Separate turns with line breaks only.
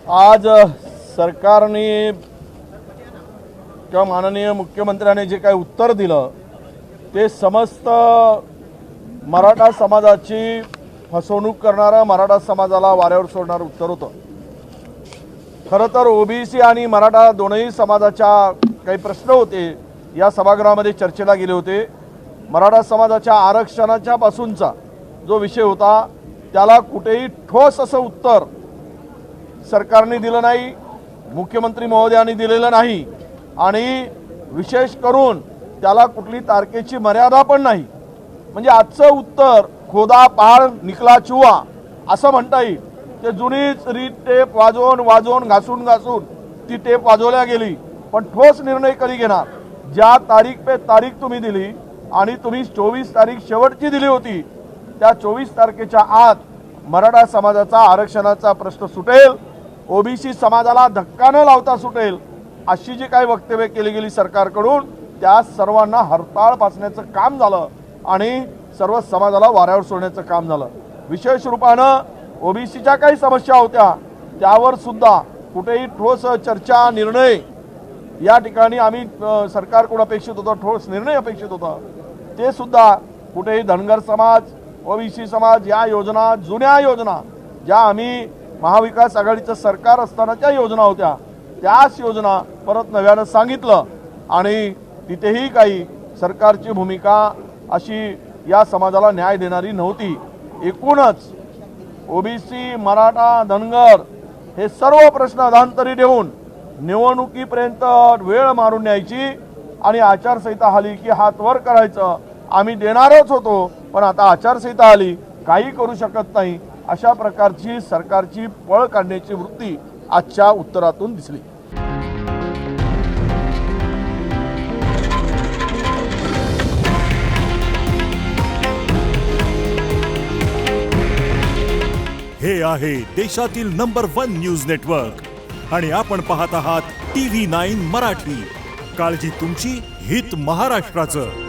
आज सरकारने किंवा माननीय मुख्यमंत्र्यांनी जे काही उत्तर दिलं ते समस्त मराठा समाजाची फसवणूक करणारं, मराठा समाजाला वाऱ्यावर सोडणारं उत्तर होतं। खरं तर ओबीसी आणि मराठा दोनही समाजाच्या काही प्रश्न होते या सभागृहामध्ये चर्चेला गेले होते। मराठा समाजाच्या आरक्षणाच्या पासूनचा जो विषय होता त्याला कुठेही ठोस असं उत्तर सरकारने दिलं नाही, मुख्यमंत्री महोदयांनी दिलेलं नाही आणि विशेष करून त्याला कुठली तारखेची मर्यादा पण नाही। म्हणजे आजचं उत्तर खोदा पहाड निकला चुहा असं म्हणता येईल। ते जुनीच रीत टेप वाजवून घासून ती टेप वाजवल्या गेली, पण ठोस निर्णय कधी घेणार? ज्या तारीख पे तारीख तुम्ही दिली आणि तुम्ही 24 तारीख शेवटची दिली होती, त्या 24 तारखेच्या आत मराठा समाजाचा आरक्षणाचा प्रश्न सुटेल, ओबीसी समाजाला धक्का न लावता सुटेल अशी जी काही वक्तव्य केली गेली सरकारकडून, त्या सर्वांना हरताळ फासण्याचं काम झालं आणि सर्व समाजाला वाऱ्यावर सोडण्याचं काम झालं। विशेष रूपानं ओबीसीच्या काही समस्या होत्या त्यावर सुद्धा कुठेही ठोस चर्चा निर्णय या ठिकाणी आम्ही सरकारकडून अपेक्षित होतो, ठोस निर्णय अपेक्षित होता, ते सुद्धा कुठेही धनगर समाज, ओबीसी समाज या योजना, जुन्या योजना ज्या आम्ही महाविकास आघाडीचं सरकार असतानाच्या योजना होत्या, त्याच योजना परत नव्यानं सांगितलं आणि तिथेही काही सरकारची भूमिका अशी या समाजाला न्याय देणारी नव्हती। एकूणच ओबीसी, मराठा, धनगर हे सर्व प्रश्न अधांतरी ठेवून निवडणुकीपर्यंत वेळ मारून न्यायची आणि आचारसंहिता आली की हात वर करायचं, आम्ही देणारच होतो पण आता आचारसंहिता आली काही करू शकत नाही, अशा प्रकारची सरकारची पळ काढण्याची वृत्ती आजच्या उत्तरातून दिसली।
हे आहे देशातील नंबर 1 न्यूज नेटवर्क आणि आपण पाहत आहात TV9 मराठी। काळजी तुमची, हित महाराष्ट्राचं।